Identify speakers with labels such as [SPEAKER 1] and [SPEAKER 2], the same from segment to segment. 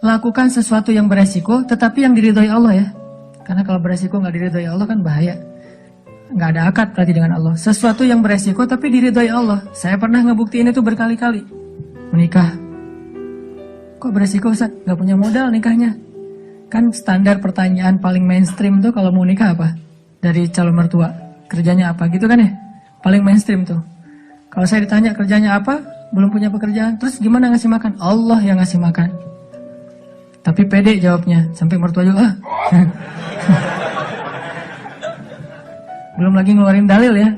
[SPEAKER 1] lakukan sesuatu yang beresiko, tetapi yang diridhoi Allah ya. Karena kalau beresiko nggak diridhoi Allah kan bahaya. Nggak ada akad berarti dengan Allah. Sesuatu yang beresiko tapi diridhoi Allah. Saya pernah ngebuktiin itu berkali-kali. Menikah. Kok beresiko Ustaz? Nggak punya modal nikahnya. Kan standar pertanyaan paling mainstream tuh kalau mau nikah apa? Dari calon mertua. Kerjanya apa gitu kan ya? Paling mainstream tuh. Kalau saya ditanya kerjanya apa? Belum punya pekerjaan. Terus gimana ngasih makan? Allah yang ngasih makan. Tapi pede jawabnya, sampai mertua juga belum lagi ngeluarin dalil ya.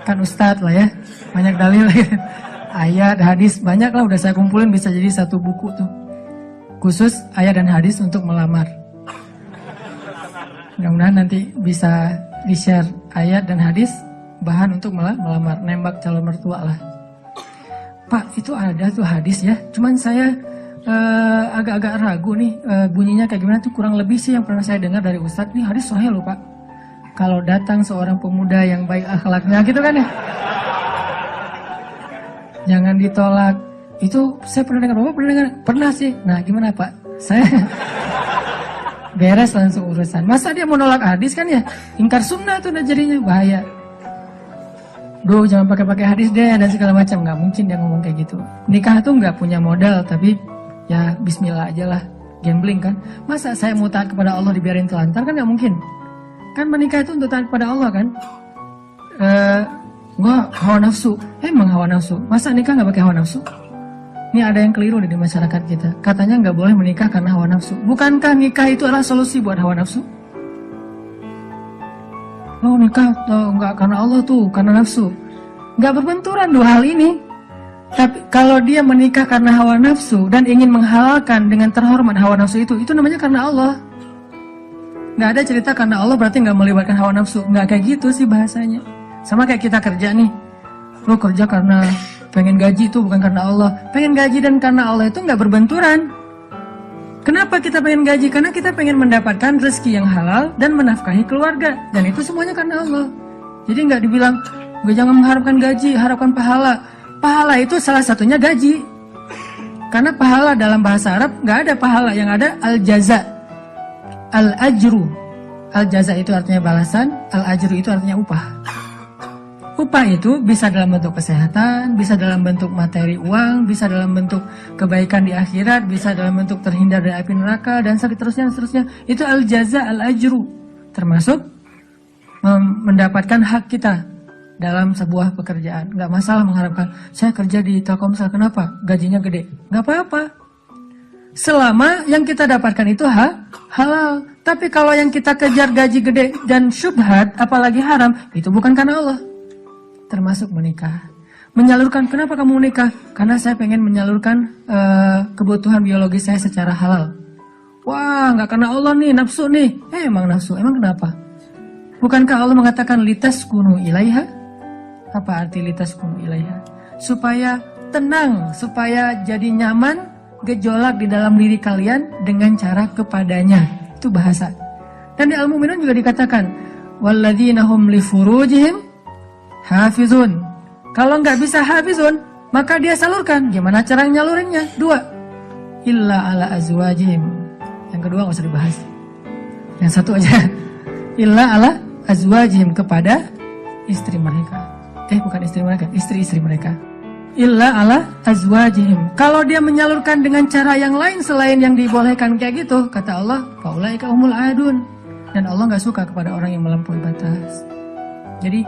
[SPEAKER 1] Kan ustadz lah ya, banyak dalil ya. Ayat, hadis, banyak lah udah saya kumpulin bisa jadi satu buku tuh. Khusus ayat dan hadis untuk melamar. Mudah-mudahan nanti bisa di-share ayat dan hadis bahan untuk melamar, nembak calon mertua lah. Pak, itu ada tuh hadis ya, cuman saya agak-agak ragu nih bunyinya kayak gimana tuh, kurang lebih sih yang pernah saya dengar dari Ustadz nih hadis sahih loh Pak. Kalau datang seorang pemuda yang baik akhlaknya gitu kan ya, jangan ditolak. Itu saya pernah dengar, Bapak pernah dengar? Pernah sih. Nah gimana Pak? Saya beres langsung urusan. Masa dia mau nolak hadis kan ya? Ingkar sunnah tuh udah jadinya bahaya. Duh jangan pakai hadis deh dan segala macam. Nggak mungkin dia ngomong kayak gitu. Nikah tuh nggak punya modal tapi ya bismillah aja lah, gambling kan. Masa saya mau taat kepada Allah dibiarin telantar kan gak mungkin. Kan menikah itu untuk taat kepada Allah kan. Gua hawa nafsu, emang hawa nafsu. Masa nikah gak pakai hawa nafsu? Ini ada yang keliru di masyarakat kita. Katanya gak boleh menikah karena hawa nafsu. Bukankah nikah itu adalah solusi buat hawa nafsu? Lo nikah gak karena Allah tuh, karena nafsu. Gak berbenturan dua hal ini. Tapi kalau dia menikah karena hawa nafsu dan ingin menghalalkan dengan terhormat hawa nafsu itu namanya karena Allah. Nggak ada cerita karena Allah berarti nggak melibatkan hawa nafsu. Nggak kayak gitu sih bahasanya. Sama kayak kita kerja nih. Lo kerja karena pengen gaji itu bukan karena Allah. Pengen gaji dan karena Allah itu nggak berbenturan. Kenapa kita pengen gaji? Karena kita pengen mendapatkan rezeki yang halal dan menafkahi keluarga. Dan itu semuanya karena Allah. Jadi nggak dibilang, gue jangan mengharapkan gaji, harapkan pahala. Pahala itu salah satunya gaji. Karena pahala dalam bahasa Arab nggak ada pahala, yang ada al-jaza, al-ajru. Al-jaza itu artinya balasan, al-ajru itu artinya upah. Upah itu bisa dalam bentuk kesehatan, bisa dalam bentuk materi uang, bisa dalam bentuk kebaikan di akhirat, bisa dalam bentuk terhindar dari api neraka, dan seterusnya. Itu al-jaza, al-ajru. Termasuk mendapatkan hak kita dalam sebuah pekerjaan. Nggak masalah mengharapkan, saya kerja di Telkomsel, kenapa? Gajinya gede. Nggak apa-apa. Selama yang kita dapatkan itu halal. Tapi kalau yang kita kejar gaji gede dan syubhat, apalagi haram, itu bukan karena Allah. Termasuk menikah. Menyalurkan, kenapa kamu menikah? Karena saya pengen menyalurkan kebutuhan biologis saya secara halal. Wah, nggak karena Allah nih, nafsu nih. Emang nafsu, emang kenapa? Bukankah Allah mengatakan litaskunu ilaiha? Apa arti litaskunu ilaiha? Supaya tenang, supaya jadi nyaman, gejolak di dalam diri kalian dengan cara kepadanya. Itu bahasa. Dan di Al-Mu'minun juga dikatakan, walladzina hum li furujihim hafizun. Kalau nggak bisa hafizun, maka dia salurkan. Gimana cara nyalurinnya? 2. Illa ala azwajihim. Yang kedua nggak usah dibahas. Yang satu aja. Illa ala azwajihim, kepada istri mereka. Bukan istri mereka, istri-istri mereka. Illa ala azwajihim. Kalau dia menyalurkan dengan cara yang lain selain yang dibolehkan kayak gitu, kata Allah, faulaika humul adun. Dan Allah nggak suka kepada orang yang melampaui batas. Jadi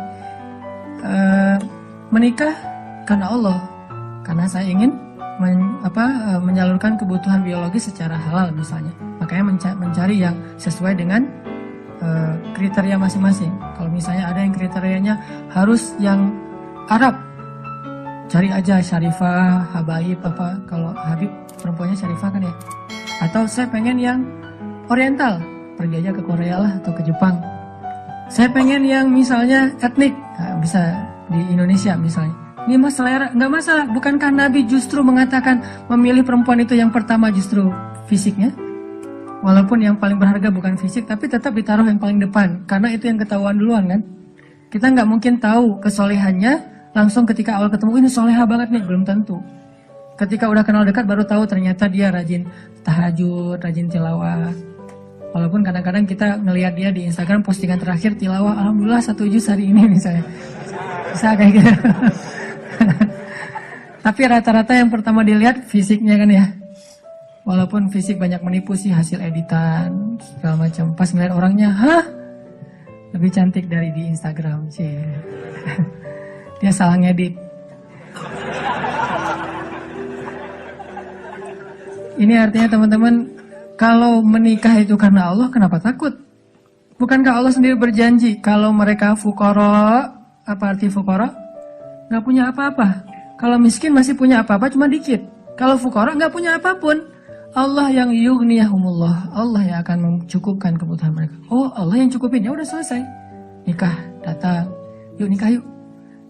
[SPEAKER 1] menikah karena Allah, karena saya ingin menyalurkan kebutuhan biologis secara halal misalnya. Makanya mencari yang sesuai dengan kriteria masing-masing. Kalau misalnya ada yang kriterianya harus yang Arab, cari aja Syarifah, Habaib apa. Kalau Habib perempuannya Syarifah kan ya. Atau saya pengen yang Oriental, pergi aja ke Korea lah atau ke Jepang. Saya pengen yang misalnya etnik, bisa di Indonesia misalnya. Ini mas selera, nggak masalah. Bukankah Nabi justru mengatakan memilih perempuan itu yang pertama justru fisiknya? Walaupun yang paling berharga bukan fisik, tapi tetap ditaruh yang paling depan. Karena itu yang ketahuan duluan kan. Kita nggak mungkin tahu kesolehannya langsung ketika awal ketemu, ini soleha banget nih, belum tentu. Ketika udah kenal dekat baru tahu ternyata dia rajin tahajud, rajin tilawah. Walaupun kadang-kadang kita ngelihat dia di Instagram postingan terakhir tilawah, alhamdulillah 1 juz hari ini misalnya. Bisa kayak gitu. Tapi rata-rata yang pertama dilihat fisiknya kan ya. Walaupun fisik banyak menipu sih, hasil editan segala macam. Pas ngeliat orangnya, hah? Lebih cantik dari di Instagram sih. Dia salah ngedit. Ini artinya teman-teman, kalau menikah itu karena Allah, kenapa takut? Bukankah Allah sendiri berjanji, kalau mereka fuqara, apa arti fuqara? Gak punya apa-apa. Kalau miskin masih punya apa-apa, cuma dikit. Kalau fuqara gak punya apapun. Allah yang yughniyahumullah, Allah yang akan mencukupkan kebutuhan mereka. Oh, Allah yang cukupin, ya udah selesai. Nikah, datang, yuk nikah yuk.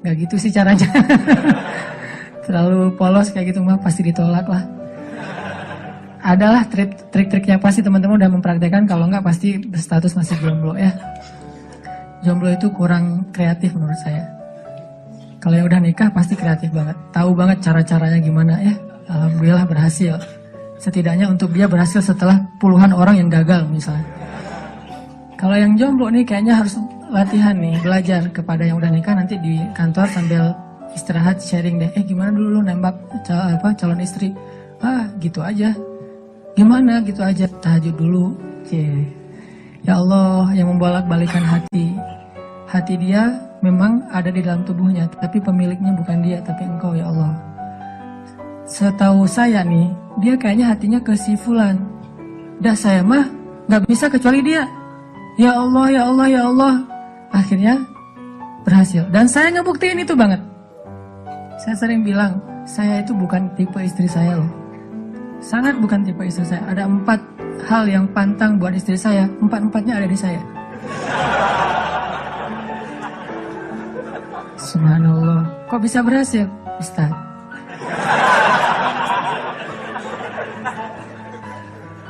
[SPEAKER 1] Gak gitu sih caranya. Terlalu polos kayak gitu mah pasti ditolak lah. Adalah trik-triknya pasti teman-teman udah mempraktekkan, kalau enggak pasti berstatus masih jomblo ya. Jomblo itu kurang kreatif menurut saya. Kalau yang udah nikah pasti kreatif banget, tahu banget cara-caranya gimana ya. Alhamdulillah berhasil. Setidaknya untuk dia berhasil setelah puluhan orang yang gagal misalnya. Kalau yang jomblo nih kayaknya harus latihan nih, belajar kepada yang udah nikah, nanti di kantor sambil istirahat sharing deh. Gimana dulu lu nembak calon istri? Gitu aja. Gimana gitu aja, tahajud dulu. Ya Allah yang membolak-balikan hati. Hati dia memang ada di dalam tubuhnya, tapi pemiliknya bukan dia, tapi Engkau ya Allah. Setahu saya nih, dia kayaknya hatinya ke si fulan. Dah saya mah gak bisa kecuali dia. Ya Allah, ya Allah, ya Allah. Akhirnya berhasil. Dan saya ngebuktiin itu banget. Saya sering bilang, saya itu bukan tipe istri saya loh. Sangat bukan tipe istri saya. Ada 4 hal yang pantang buat istri saya. 4-4-nya ada di saya. Subhanallah. Kok bisa berhasil, Ustaz?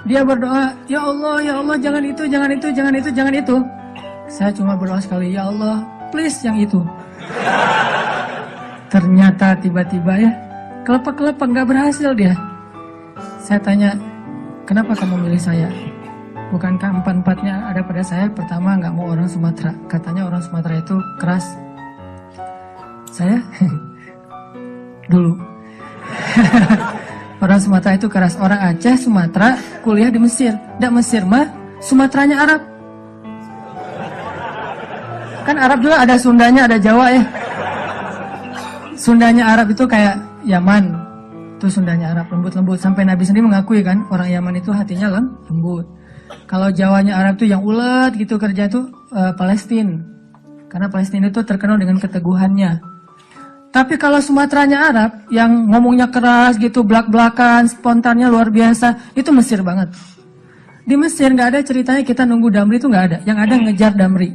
[SPEAKER 1] Dia berdoa, ya Allah, jangan itu, jangan itu, jangan itu, jangan itu. Saya cuma berdoa sekali, ya Allah, please yang itu. Ternyata tiba-tiba ya, kelepek-kelepek, gak berhasil dia. Saya tanya, kenapa kamu milih saya? Bukankah 4-4-nya ada pada saya? Pertama, gak mau orang Sumatera. Katanya orang Sumatera itu keras. Saya? Dulu. Orang Sumatera itu keras. Orang Aceh, Sumatera, kuliah di Mesir. Nggak Mesir mah, Sumateranya Arab. Kan Arab juga ada Sundanya, ada Jawa ya. Sundanya Arab itu kayak Yaman. Itu Sundanya Arab, lembut-lembut. Sampai Nabi sendiri mengakui kan, orang Yaman itu hatinya lembut. Kalau Jawanya Arab itu yang ulet gitu kerja itu Palestina. Karena Palestina itu terkenal dengan keteguhannya. Tapi kalau Sumateranya Arab, yang ngomongnya keras gitu, belak-belakan, spontannya luar biasa, itu Mesir banget. Di Mesir nggak ada ceritanya kita nunggu Damri itu nggak ada. Yang ada ngejar Damri.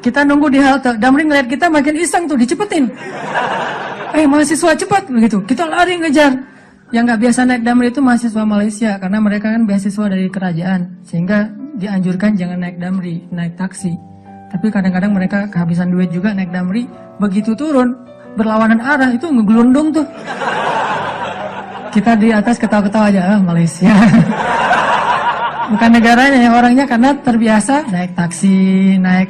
[SPEAKER 1] Kita nunggu di halte, Damri ngeliat kita makin iseng tuh, dicepetin. Mahasiswa cepat begitu. Kita lari ngejar. Yang nggak biasa naik Damri itu mahasiswa Malaysia, karena mereka kan beasiswa dari kerajaan, sehingga dianjurkan jangan naik Damri, naik taksi. Tapi kadang-kadang mereka kehabisan duit juga naik Damri. Begitu turun, berlawanan arah, itu ngegelundung tuh. Kita di atas ketawa-ketawa aja, Malaysia. Bukan negaranya ya, orangnya karena terbiasa naik taksi, naik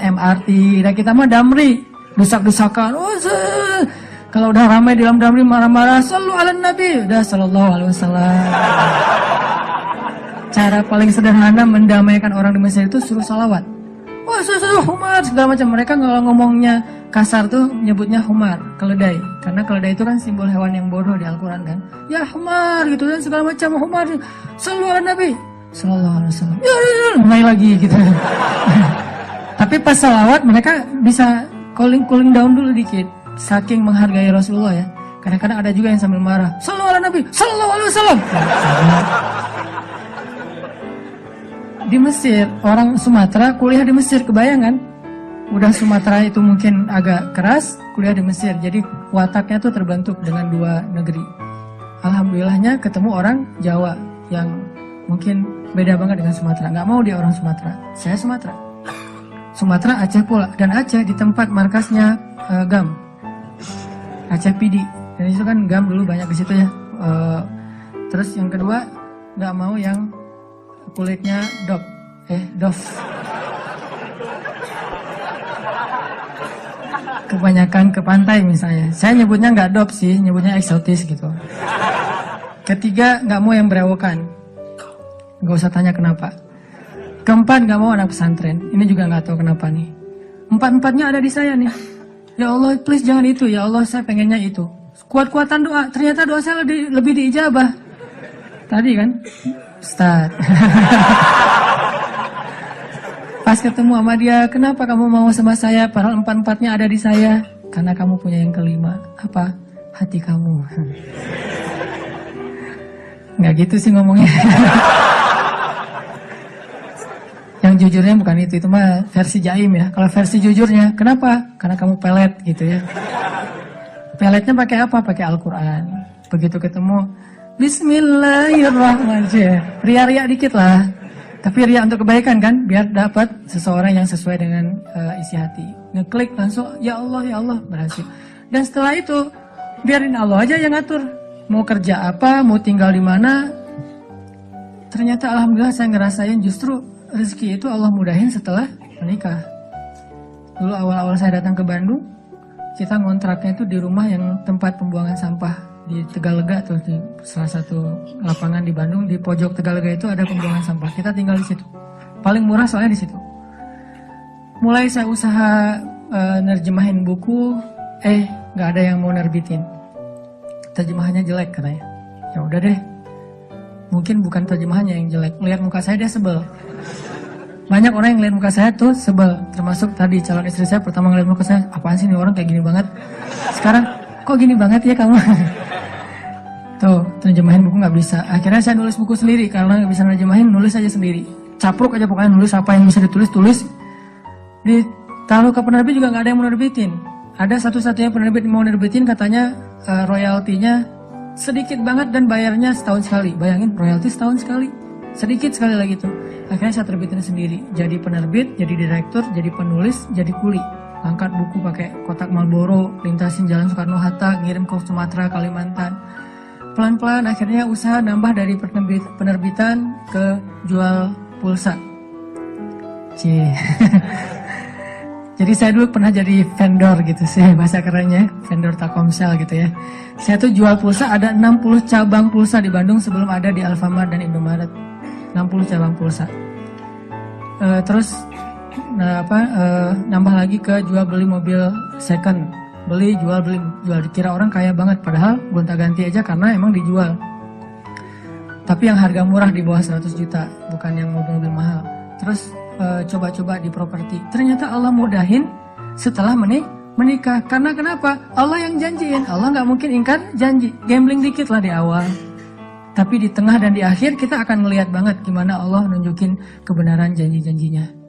[SPEAKER 1] MRT. Dan kita mah Damri, dusak-dusakan. Kalau udah ramai di dalam Damri marah-marah, sallu ala Nabi, udah sallallahu alaihi wasallam. Cara paling sederhana mendamaikan orang di Mesir itu suruh salawat. Humar segala macam. Mereka kalau ngomongnya kasar tuh nyebutnya humar, keledai. Karena keledai itu kan simbol hewan yang bodoh di Al-Quran kan. Ya humar gitu dan segala macam humar. Sallu ala Nabi sallallahu alaihi wasallam. Ya, mulai lagi gitu. Tapi pas salawat mereka bisa cooling down dulu dikit. Saking menghargai Rasulullah ya. Kadang-kadang ada juga yang sambil marah. Sallu ala Nabi sallallahu alaihi wasallam. Di Mesir, orang Sumatera kuliah di Mesir, kebayangan? Udah Sumatera itu mungkin agak keras, kuliah di Mesir. Jadi wataknya tuh terbentuk dengan 2 negeri. Alhamdulillahnya ketemu orang Jawa yang mungkin beda banget dengan Sumatera. Nggak mau dia orang Sumatera. Saya Sumatera. Sumatera Aceh pula. Dan Aceh di tempat markasnya GAM. Aceh PD. Dan itu kan gam dulu banyak di situ ya. Terus yang kedua, nggak mau yang kulitnya dof. Kebanyakan ke pantai misalnya. Saya nyebutnya nggak dop sih, nyebutnya eksotis gitu. Ketiga, nggak mau yang berewokan. Nggak usah tanya kenapa. Keempat, nggak mau anak pesantren. Ini juga nggak tahu kenapa nih. Empat-empatnya ada di saya nih. Ya Allah, please jangan itu. Ya Allah, saya pengennya itu. Kuat-kuatan doa. Ternyata doa saya lebih diijabah. Tadi kan, Ustaz. Pas ketemu sama dia, kenapa kamu mau sama saya? Padahal empat-empatnya ada di saya. Karena kamu punya yang kelima. Apa? Hati kamu. Nggak gitu sih ngomongnya. Yang jujurnya bukan itu mah versi jaim ya. Kalau versi jujurnya, kenapa? Karena kamu pelet gitu ya. Peletnya pakai apa? Pakai Al-Quran. Begitu ketemu, Bismillahirrahmanirrahim. Ria-ria dikit lah. Tapi ria untuk kebaikan kan, biar dapat seseorang yang sesuai dengan isi hati. Ngeklik langsung, ya Allah, berhasil. Dan setelah itu, biarin Allah aja yang ngatur. Mau kerja apa, mau tinggal di mana. Ternyata alhamdulillah saya ngerasain justru rezeki itu Allah mudahin setelah menikah. Dulu awal-awal saya datang ke Bandung, kita ngontraknya itu di rumah yang tempat pembuangan sampah di Tegalega tuh, di salah satu lapangan di Bandung, di pojok Tegalega itu ada pembuangan sampah. Kita tinggal di situ. Paling murah soalnya di situ. Mulai saya usaha nerjemahin buku, nggak ada yang mau nerbitin. Terjemahannya jelek katanya. Ya udah deh. Mungkin bukan terjemahannya yang jelek. Lihat muka saya dia sebel. Banyak orang yang lihat muka saya tuh sebel. Termasuk tadi calon istri saya pertama ngeliat muka saya, apaan sih nih orang kayak gini banget. Sekarang kok gini banget ya kamu. Tuh terjemahin buku nggak bisa. Akhirnya saya nulis buku sendiri. Karena nggak bisa nerjemahin, nulis aja sendiri. Capruk aja pokoknya, nulis apa yang bisa ditulis. Ditaruh ke penerbit juga nggak ada yang mau nerbitin. Ada satu-satunya penerbit yang mau nerbitin, katanya royaltinya sedikit banget dan bayarnya setahun sekali. Bayangin, royalti setahun sekali. Sedikit sekali lagi tuh. Akhirnya saya terbitin sendiri. Jadi penerbit, jadi direktur, jadi penulis, jadi kuli. Angkat buku pakai kotak Marlboro, lintasin jalan Soekarno-Hatta, ngirim ke Sumatera, Kalimantan. Pelan-pelan akhirnya usaha nambah dari penerbitan ke jual pulsa. Jadi saya dulu pernah jadi vendor gitu sih, bahasa kerennya, vendor Telkomsel gitu ya. Saya tuh jual pulsa, ada 60 cabang pulsa di Bandung sebelum ada di Alfamart dan Indomaret. 60 cabang pulsa. Terus nambah lagi ke jual beli mobil second. Beli, jual, dikira orang kaya banget, padahal gonta-ganti aja karena emang dijual. Tapi yang harga murah di bawah 100 juta, bukan yang mobil-mobil mahal. Terus coba-coba di properti. Ternyata Allah mudahin setelah menikah. Karena kenapa? Allah yang janjiin. Allah nggak mungkin ingkar janji. Gambling dikit lah di awal. Tapi di tengah dan di akhir kita akan melihat banget gimana Allah nunjukin kebenaran janji-janjinya.